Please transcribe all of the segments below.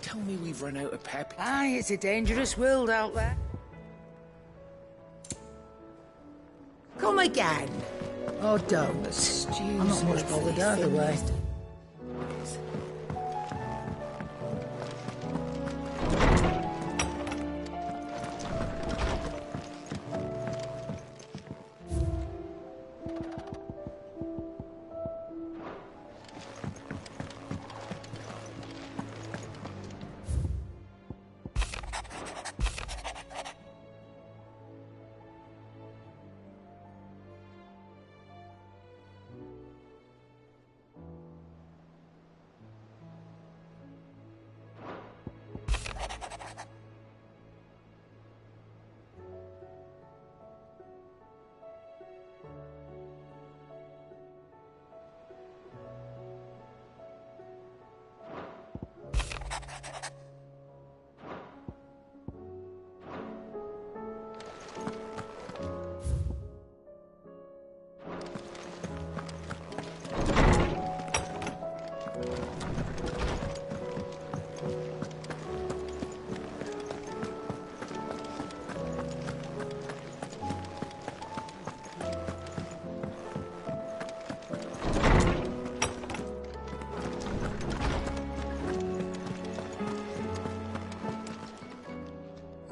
Tell me we've run out of pep. Aye, it's a dangerous world out there. Come again. Oh, don't. I'm not much bothered either way.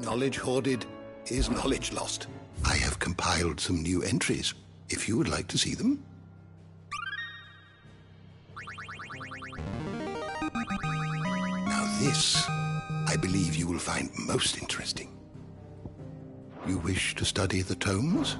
Knowledge hoarded is knowledge lost. I have compiled some new entries, if you would like to see them. Now this, I believe you will find most interesting. You wish to study the tomes?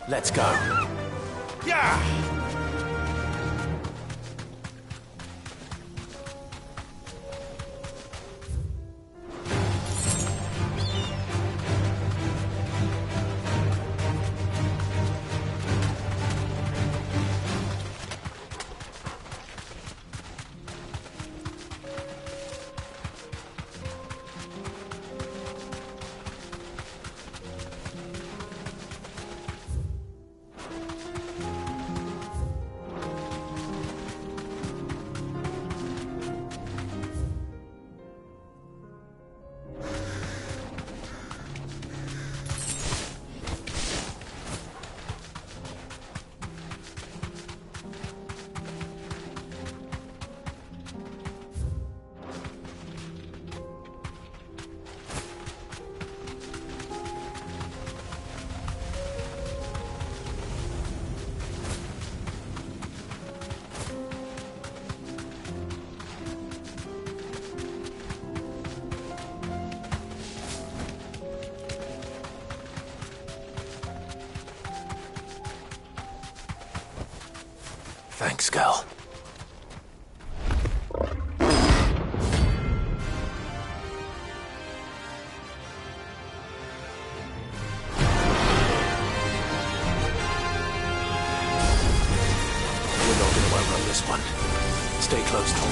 Let's go. Yeah! Thanks, girl. We're not gonna outrun this one. Stay close, Tom.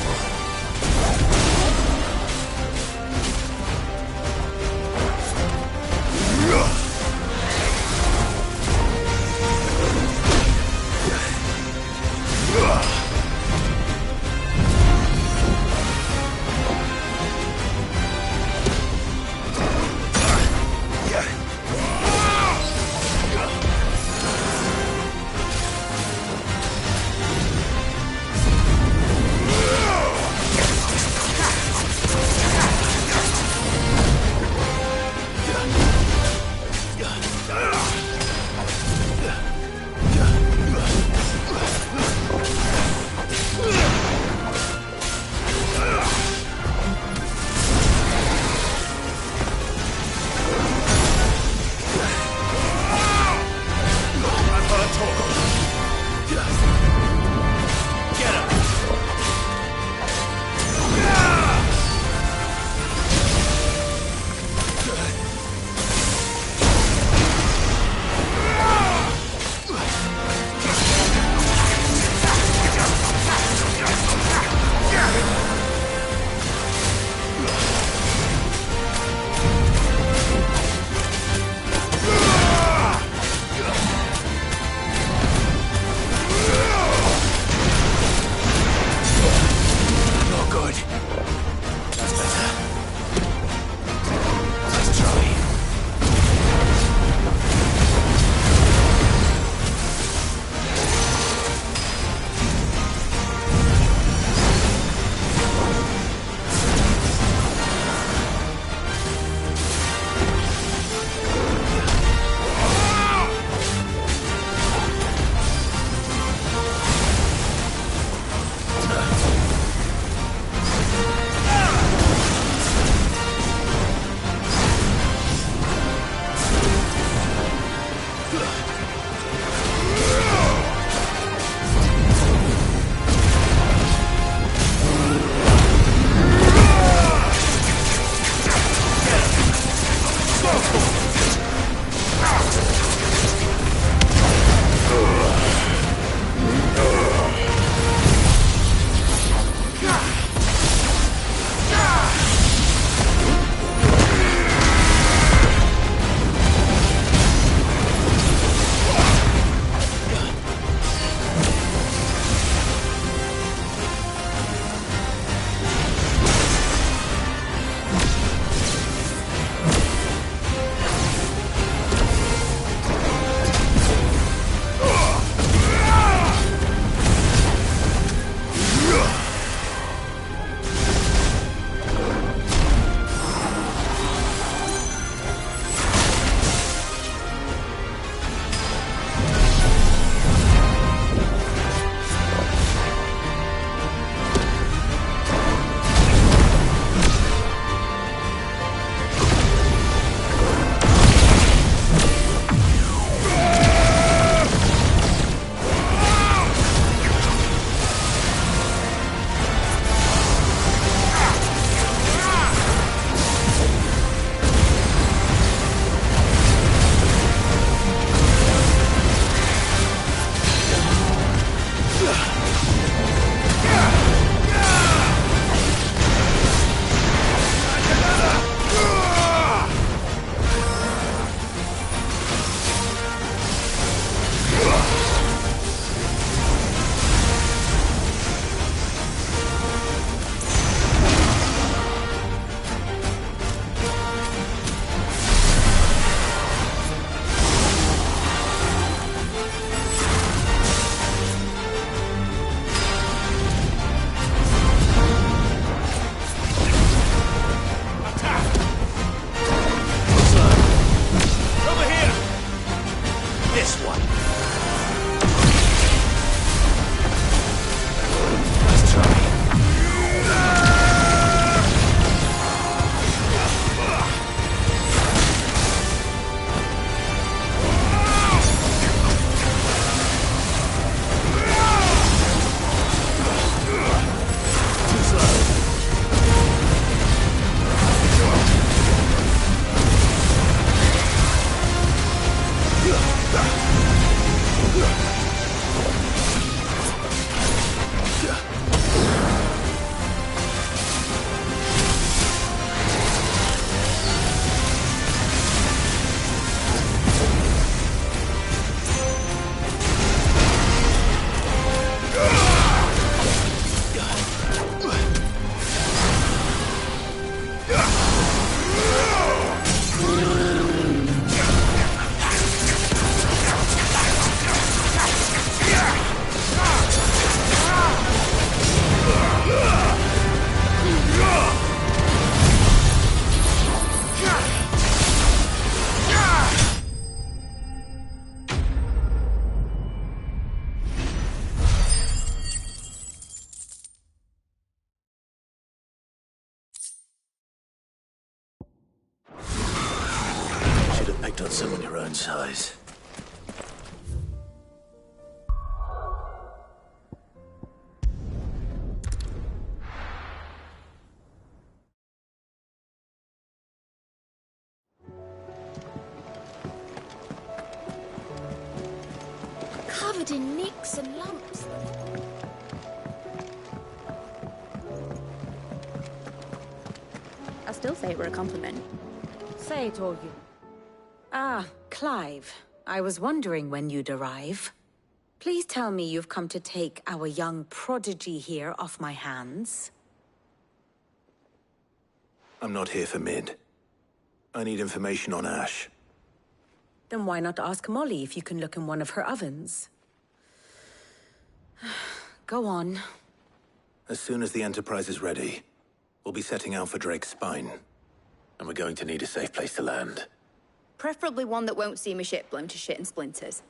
this one. Let's try. Picked on someone your own size. Covered in nicks and lumps. I still say it were a compliment. Say it, all you. Ah, Clive. I was wondering when you'd arrive. Please tell me you've come to take our young prodigy here off my hands. I'm not here for Mid. I need information on Ash. Then why not ask Molly if you can look in one of her ovens? Go on. As soon as the Enterprise is ready, we'll be setting out for Drake's Spine. And we're going to need a safe place to land. Preferably one that won't see my ship blown to shit and splinters.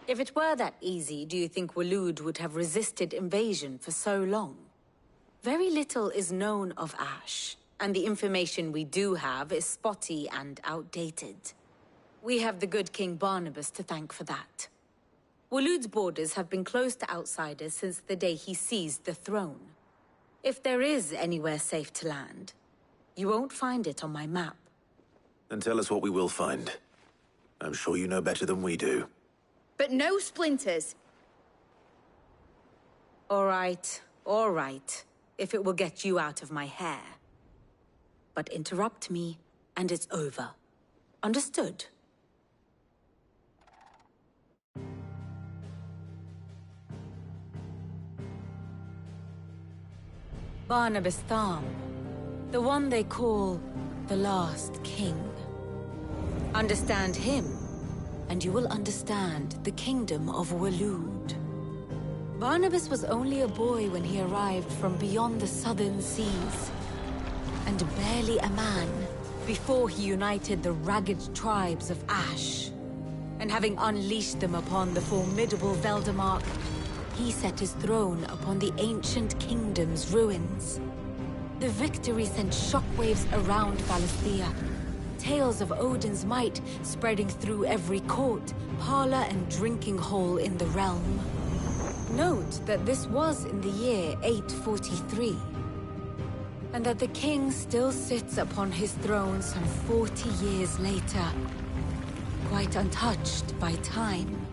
If it were that easy, do you think Waloed would have resisted invasion for so long? Very little is known of Ash, and the information we do have is spotty and outdated. We have the good King Barnabas to thank for that. Waloed's borders have been closed to outsiders since the day he seized the throne. If there is anywhere safe to land, you won't find it on my map. Then tell us what we will find. I'm sure you know better than we do. But no splinters! All right, if it will get you out of my hair. But interrupt me, and it's over. Understood? Barnabas Tham, the one they call the last king. Understand him, and you will understand the kingdom of Waloed. Barnabas was only a boy when he arrived from beyond the southern seas, and barely a man before he united the ragged tribes of Ash. And having unleashed them upon the formidable Veldamark, he set his throne upon the ancient kingdom's ruins. The victory sent shockwaves around Valisthea, tales of Odin's might spreading through every court, parlor, and drinking hole in the realm. Note that this was in the year 843, and that the king still sits upon his throne some 40 years later, quite untouched by time.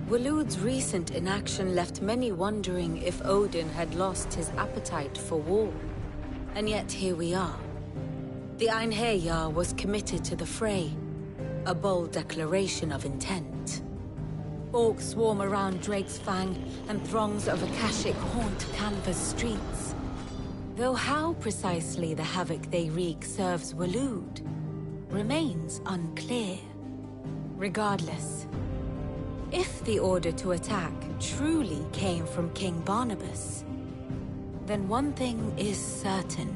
Waloed's recent inaction left many wondering if Odin had lost his appetite for war. And yet here we are. The Einherjar was committed to the fray, a bold declaration of intent. Orcs swarm around Drake's Fang, and throngs of Akashic haunt Canva's streets. Though how precisely the havoc they wreak serves Waloed remains unclear. Regardless, if the order to attack truly came from King Barnabas, then one thing is certain.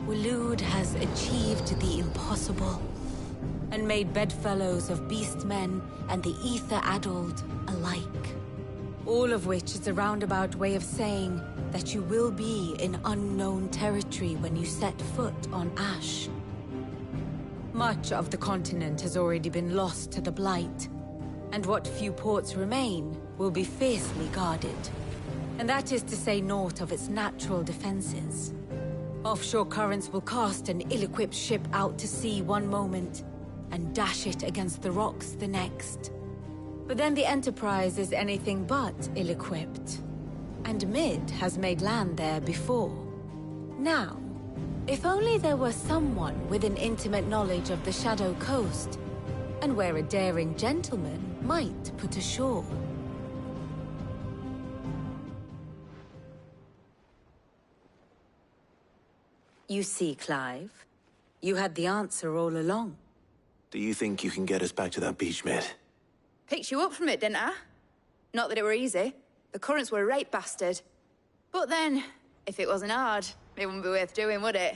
Waloed has achieved the impossible. and made bedfellows of beastmen and the ether-addled alike. All of which is a roundabout way of saying that you will be in unknown territory when you set foot on Ash. Much of the continent has already been lost to the Blight, and what few ports remain will be fiercely guarded. And that is to say naught of its natural defenses. Offshore currents will cast an ill-equipped ship out to sea one moment, and dash it against the rocks the next. But then the Enterprise is anything but ill-equipped. And Mid has made land there before. Now, if only there were someone with an intimate knowledge of the Shadow Coast, and where a daring gentleman might put ashore. You see, Clive, you had the answer all along. Do you think you can get us back to that beach, Mid? Picked you up from it, didn't I? Not that it were easy. The currents were a right bastard. But then, if it wasn't hard, it wouldn't be worth doing, would it?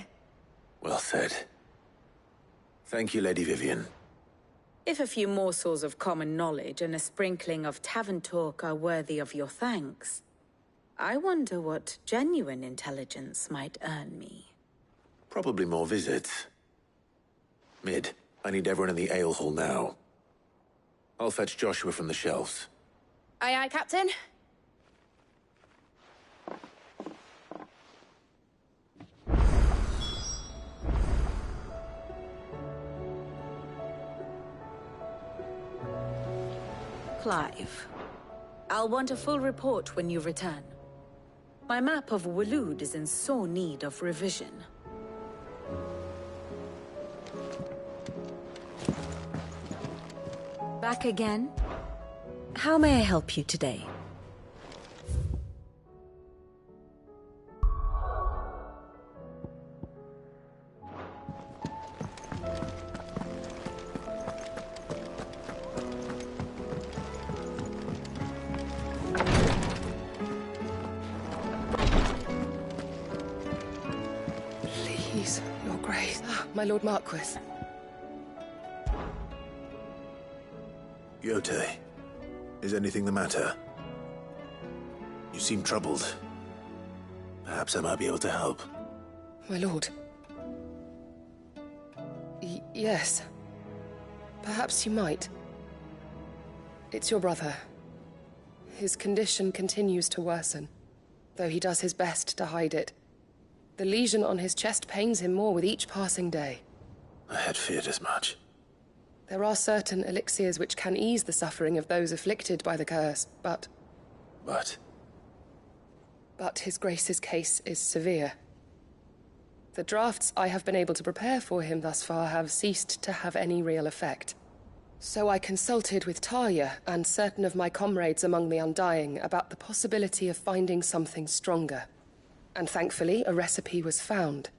Well said. Thank you, Lady Vivian. If a few morsels of common knowledge and a sprinkling of tavern talk are worthy of your thanks, I wonder what genuine intelligence might earn me. Probably more visits. Mid, I need everyone in the ale hall now. I'll fetch Joshua from the shelves. Aye, aye, Captain. Clive, I'll want a full report when you return. My map of Waloed is in sore need of revision. Back again? How may I help you today? Please, Your Grace. My Lord Marquis. Yote, is anything the matter? You seem troubled. Perhaps I might be able to help. My lord. Yes. Perhaps you might. It's your brother. His condition continues to worsen, though he does his best to hide it. The lesion on his chest pains him more with each passing day. I had feared as much. There are certain elixirs which can ease the suffering of those afflicted by the curse, but His Grace's case is severe. The drafts I have been able to prepare for him thus far have ceased to have any real effect. So I consulted with Talia and certain of my comrades among the Undying about the possibility of finding something stronger. And thankfully, a recipe was found.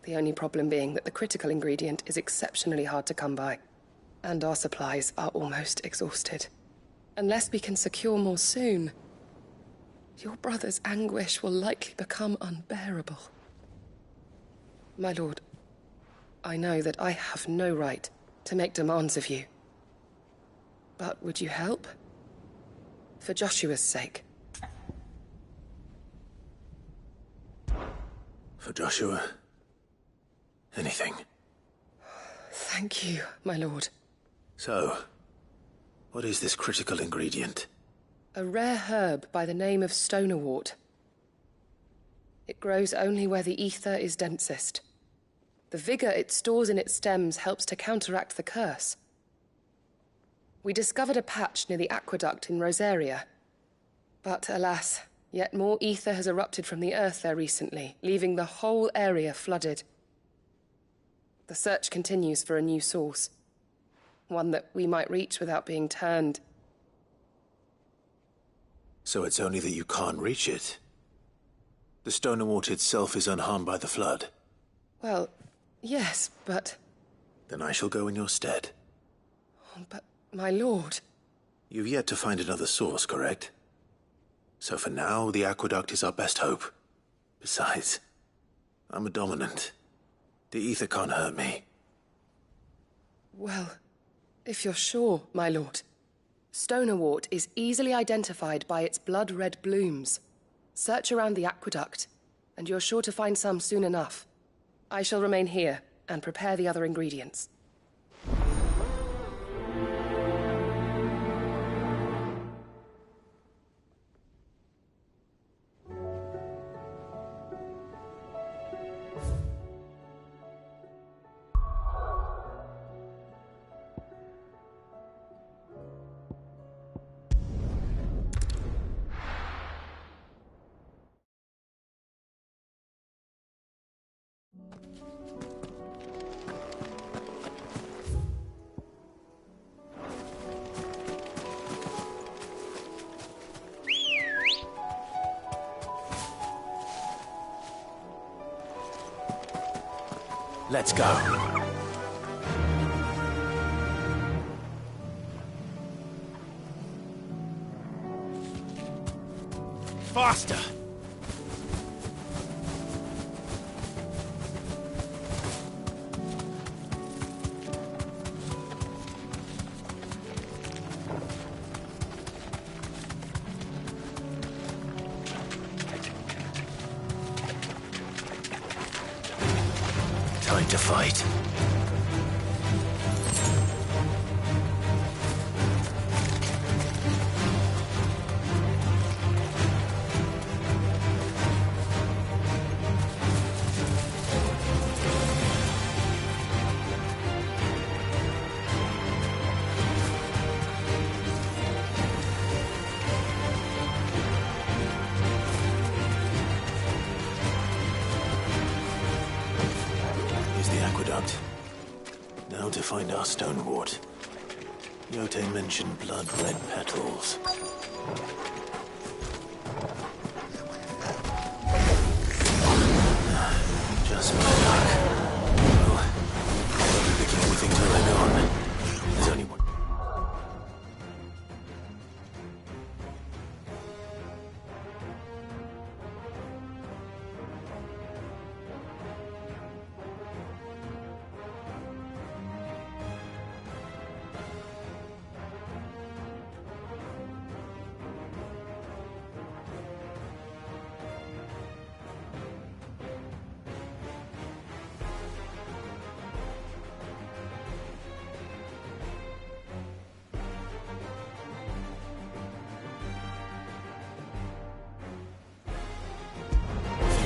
The only problem being that the critical ingredient is exceptionally hard to come by, and our supplies are almost exhausted. Unless we can secure more soon, your brother's anguish will likely become unbearable. My lord, I know that I have no right to make demands of you. But would you help? For Joshua's sake. For Joshua, anything. Thank you, my lord. So, what is this critical ingredient? A rare herb by the name of stonerwort. It grows only where the ether is densest. The vigor it stores in its stems helps to counteract the curse. We discovered a patch near the aqueduct in Rosaria. But alas, yet more ether has erupted from the earth there recently, leaving the whole area flooded. The search continues for a new source. One that we might reach without being turned. So it's only that you can't reach it. The stonerwort itself is unharmed by the flood. Well, yes, but... Then I shall go in your stead. But, my lord... You've yet to find another source, correct? So for now, the aqueduct is our best hope. Besides, I'm a dominant. The ether can't hurt me. Well, if you're sure, my lord. Stonerwort is easily identified by its blood-red blooms. Search around the aqueduct, and you're sure to find some soon enough. I shall remain here and prepare the other ingredients. Let's go. Faster! Time to fight. Now to find our Stonewort. Yote mentioned blood-red petals. Just my luck. Well, I won't be picking anything till they're gone. There's only one.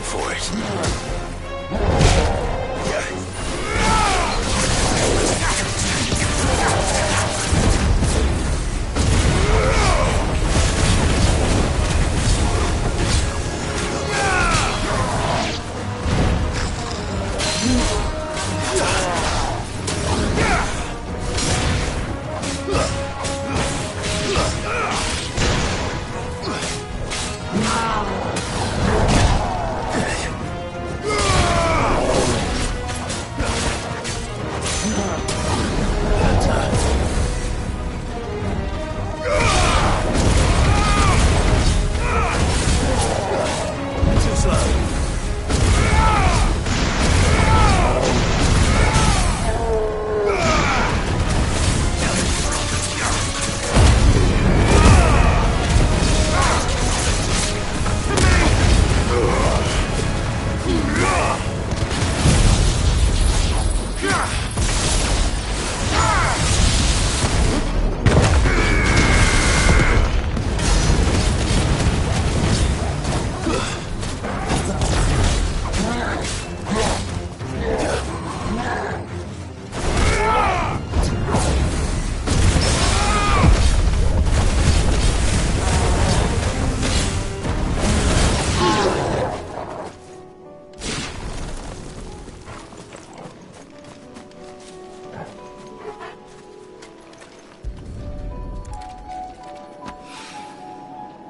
For it.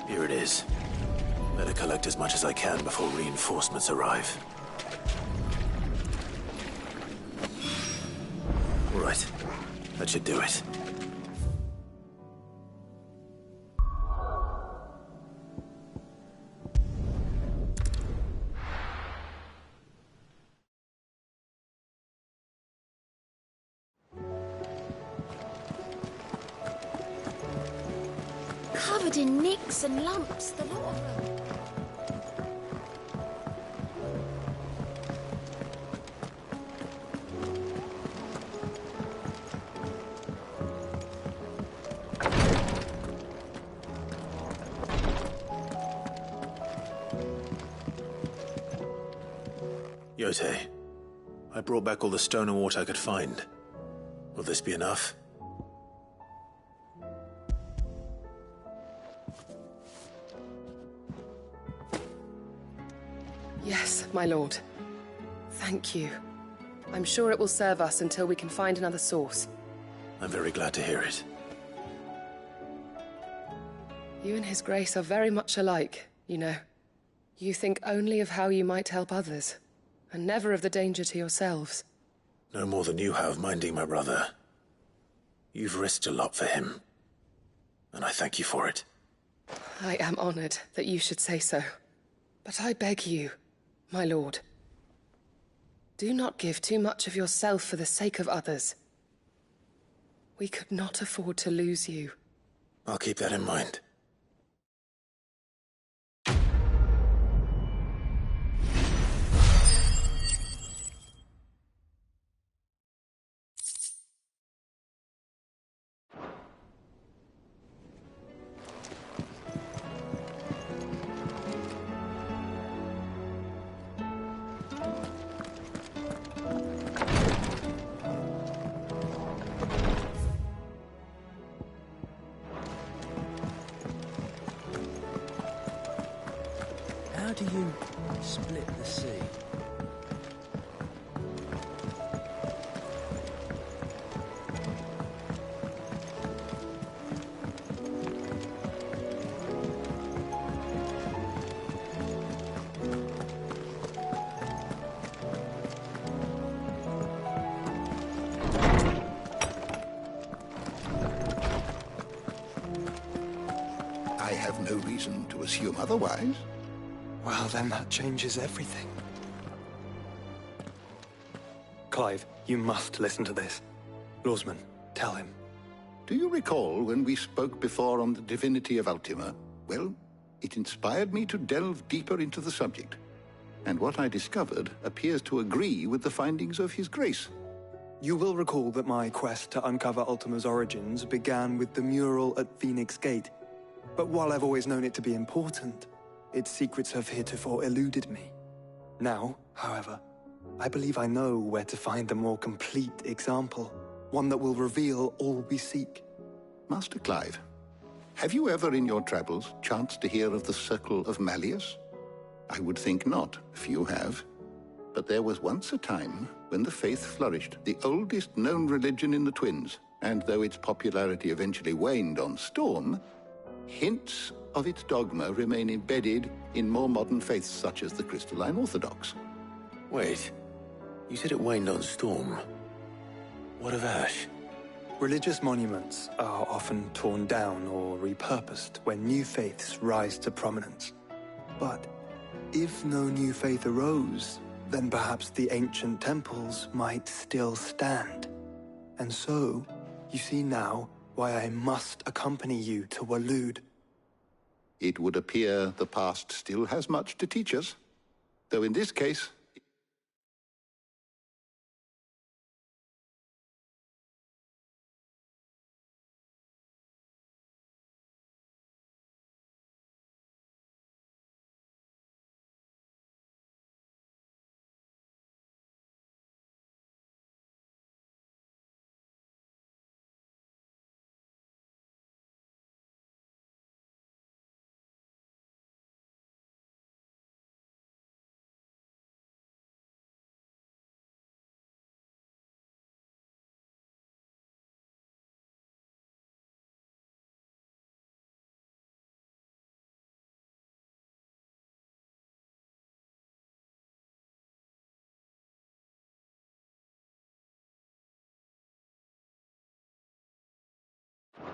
Here it is. Better collect as much as I can before reinforcements arrive. Right. That should do it. covered in nicks and lumps, the lot of them. Yote, I brought back all the stone and water I could find. Will this be enough? Yes, my lord. Thank you. I'm sure it will serve us until we can find another source. I'm very glad to hear it. You and His Grace are very much alike, you know. You think only of how you might help others, and never of the danger to yourselves. No more than you have minding my brother. You've risked a lot for him, and I thank you for it. I am honored that you should say so. But I beg you, my lord, do not give too much of yourself for the sake of others. We could not afford to lose you. I'll keep that in mind. How do you split the sea? I have no reason to assume otherwise. Well, then that changes everything. Clive, you must listen to this. Lawsman, tell him. Do you recall when we spoke before on the divinity of Ultima? Well, it inspired me to delve deeper into the subject. And what I discovered appears to agree with the findings of His Grace. You will recall that my quest to uncover Ultima's origins began with the mural at Phoenix Gate. But while I've always known it to be important, its secrets have heretofore eluded me. Now, however, I believe I know where to find the more complete example, one that will reveal all we seek. Master Clive, have you ever in your travels chanced to hear of the Circle of Malleus? I would think not, few have. But there was once a time when the faith flourished, the oldest known religion in the Twins, and though its popularity eventually waned on Storm, hints of its dogma remain embedded in more modern faiths such as the Crystalline Orthodox. Wait, you said it waned on Storm. What of Ash? Religious monuments are often torn down or repurposed when new faiths rise to prominence. But if no new faith arose, then perhaps the ancient temples might still stand. And so, you see now why I must accompany you to Waloed. It would appear the past still has much to teach us, though in this case...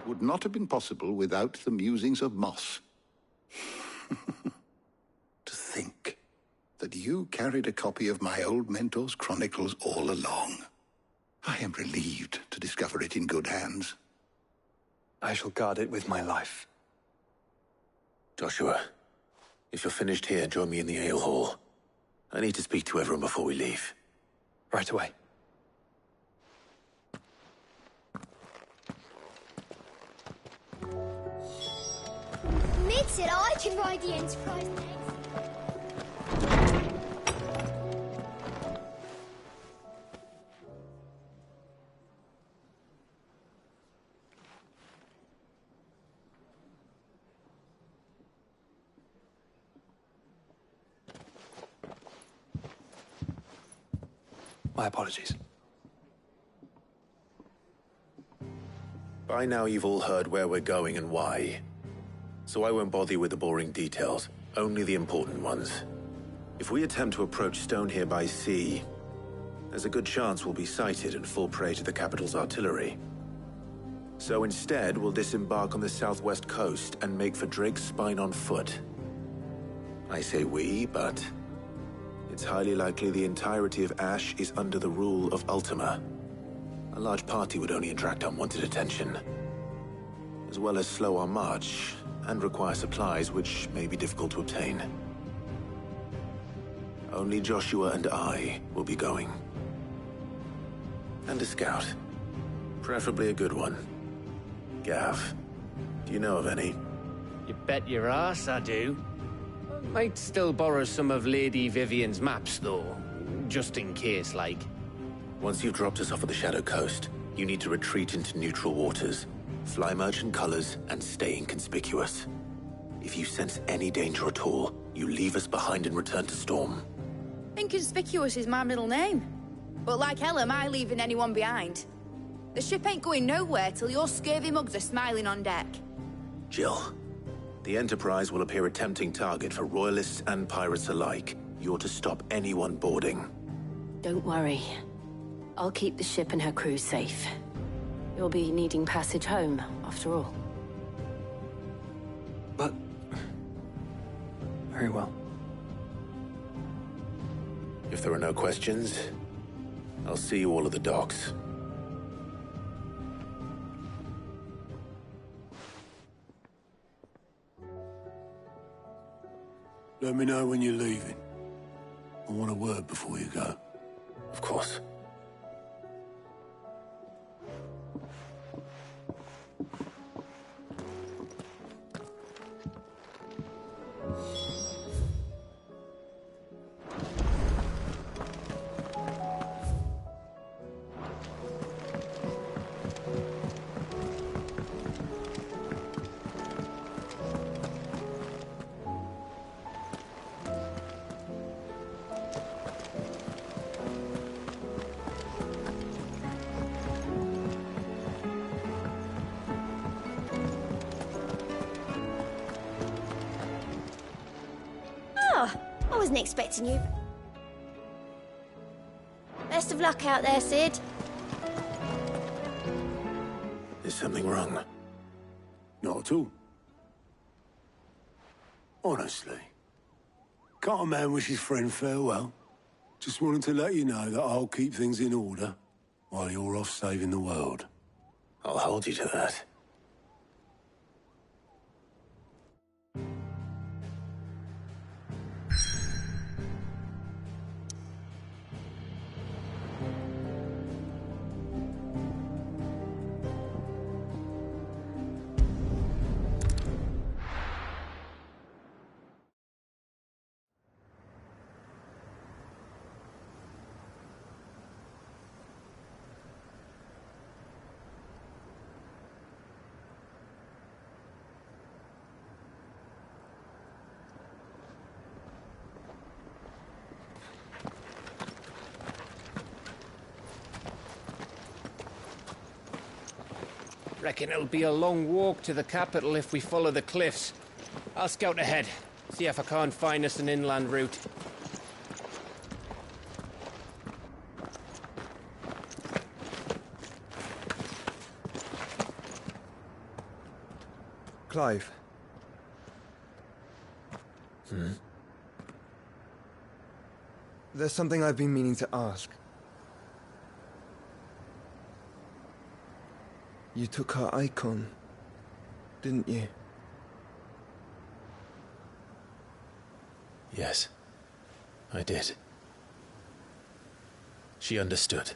would not have been possible without the musings of Moss. To think that you carried a copy of my old mentor's chronicles all along. I am relieved to discover it in good hands. I shall guard it with my life. Joshua, if you're finished here, join me in the ale hall. I need to speak to everyone before we leave. Right away. Mid said I can ride the Enterprise next. My apologies. By now you've all heard where we're going and why. So I won't bother you with the boring details, only the important ones. If we attempt to approach Stone here by sea, there's a good chance we'll be sighted and fall prey to the capital's artillery. So instead, we'll disembark on the southwest coast and make for Drake's Spine on foot. I say we, but it's highly likely the entirety of Ash is under the rule of Ultima. A large party would only attract unwanted attention, as well as slow our march and require supplies which may be difficult to obtain. Only Joshua and I will be going. And a scout. Preferably a good one. Gav, do you know of any? You bet your ass I do. Might still borrow some of Lady Vivian's maps, though. Just in case, like. Once you've dropped us off at the Shadow Coast, you need to retreat into neutral waters, fly merchant colors, and stay inconspicuous. If you sense any danger at all, you leave us behind and return to Storm. Inconspicuous is my middle name. But like hell am I leaving anyone behind. The ship ain't going nowhere till your scurvy mugs are smiling on deck. Jill, the Enterprise will appear a tempting target for royalists and pirates alike. You're to stop anyone boarding. Don't worry. I'll keep the ship and her crew safe. You'll be needing passage home, after all. But... very well. If there are no questions, I'll see you all at the docks. Let me know when you're leaving. I want a word before you go. Of course. I wasn't expecting you. Best of luck out there, Sid. Is something wrong? Not at all. Honestly. Can't a man wish his friend farewell? Just wanted to let you know that I'll keep things in order while you're off saving the world. I'll hold you to that. Reckon it'll be a long walk to the capital if we follow the cliffs. I'll scout ahead, see if I can't find us an inland route. Clive. There's something I've been meaning to ask. You took her icon, didn't you? Yes, I did. She understood.